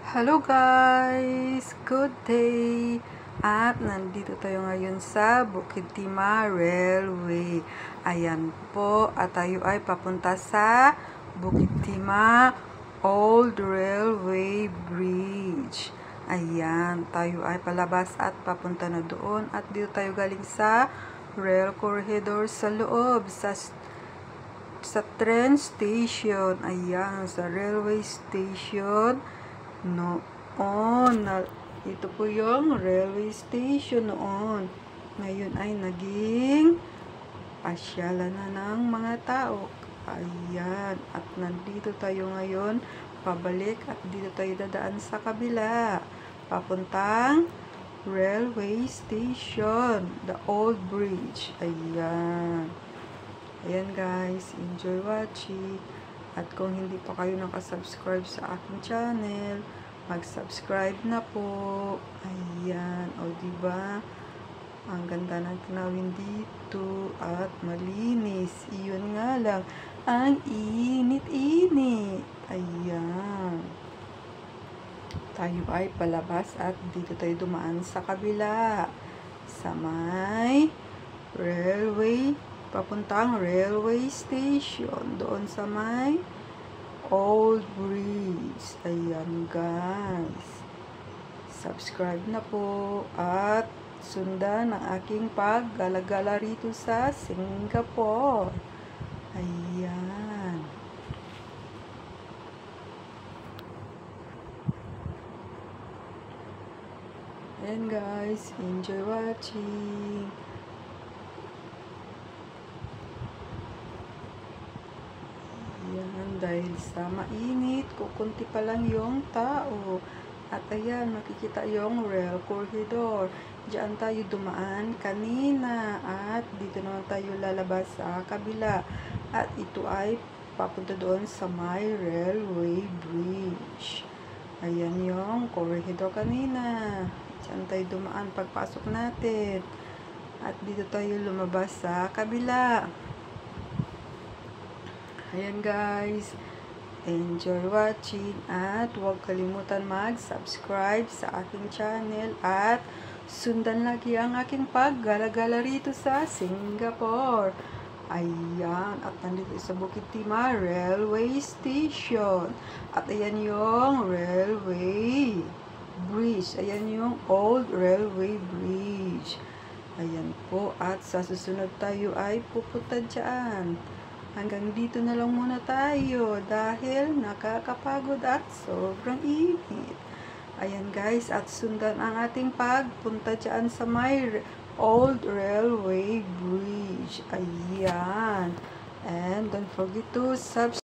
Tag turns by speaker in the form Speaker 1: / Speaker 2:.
Speaker 1: Hello guys! Good day! At nandito tayo ngayon sa Bukid Timah Railway. Ayan po, at tayo ay papunta sa Bukid Timah Old Railway Bridge. Ayan, tayo ay palabas at papunta na doon. At dito tayo galing sa rail corridor sa loob, sa train station. Ayan, sa railway station. Ito po yung railway station noon. Ngayon ay naging pasyalan na ng mga tao. Ayan. At nandito tayo ngayon, pabalik, at dito tayo dadaan sa kabila. Papuntang railway station. The old bridge. Ayan. Ayan guys. Enjoy watching. At kung hindi pa kayo nakasubscribe sa aking channel, mag-subscribe na po. Ayan. O diba? Ang ganda ng tanawin dito at malinis. Iyon nga lang. Ang init-init. Ayan. Tayo ay palabas at dito tayo dumaan sa kabila. Sa may railway, papuntang railway station. Doon sa may old bridge. Ayan guys. Subscribe na po at sundan ang aking paggalagala rito sa Singapore. Ayan. Ayan guys. Enjoy watching. Ayan, dahil sa mainit, kukunti pa lang yung tao. At ayan, makikita yung rail corridor. Diyan tayo dumaan kanina. At dito naman tayo lalabas sa kabila. At ito ay papunta doon sa may railway bridge. Ayan yung corridor kanina. Diyan tayo dumaan pagpasok natin. At dito tayo lumabas sa kabila. Ayan guys, enjoy watching at huwag kalimutan mag-subscribe sa aking channel at sundan lagi ang aking paggalagala rito sa Singapore. Ayan, at nandito sa Bukid Timah Railway Station. At ayan yung railway bridge. Ayan yung old railway bridge. Ayan po, at sa susunod tayo ay pupunta dyan. Hanggang dito na lang muna tayo dahil nakakapagod at sobrang init. Ayan guys, at sundan ang ating pagpunta dyan sa may old railway bridge. Ayan. And don't forget to subscribe.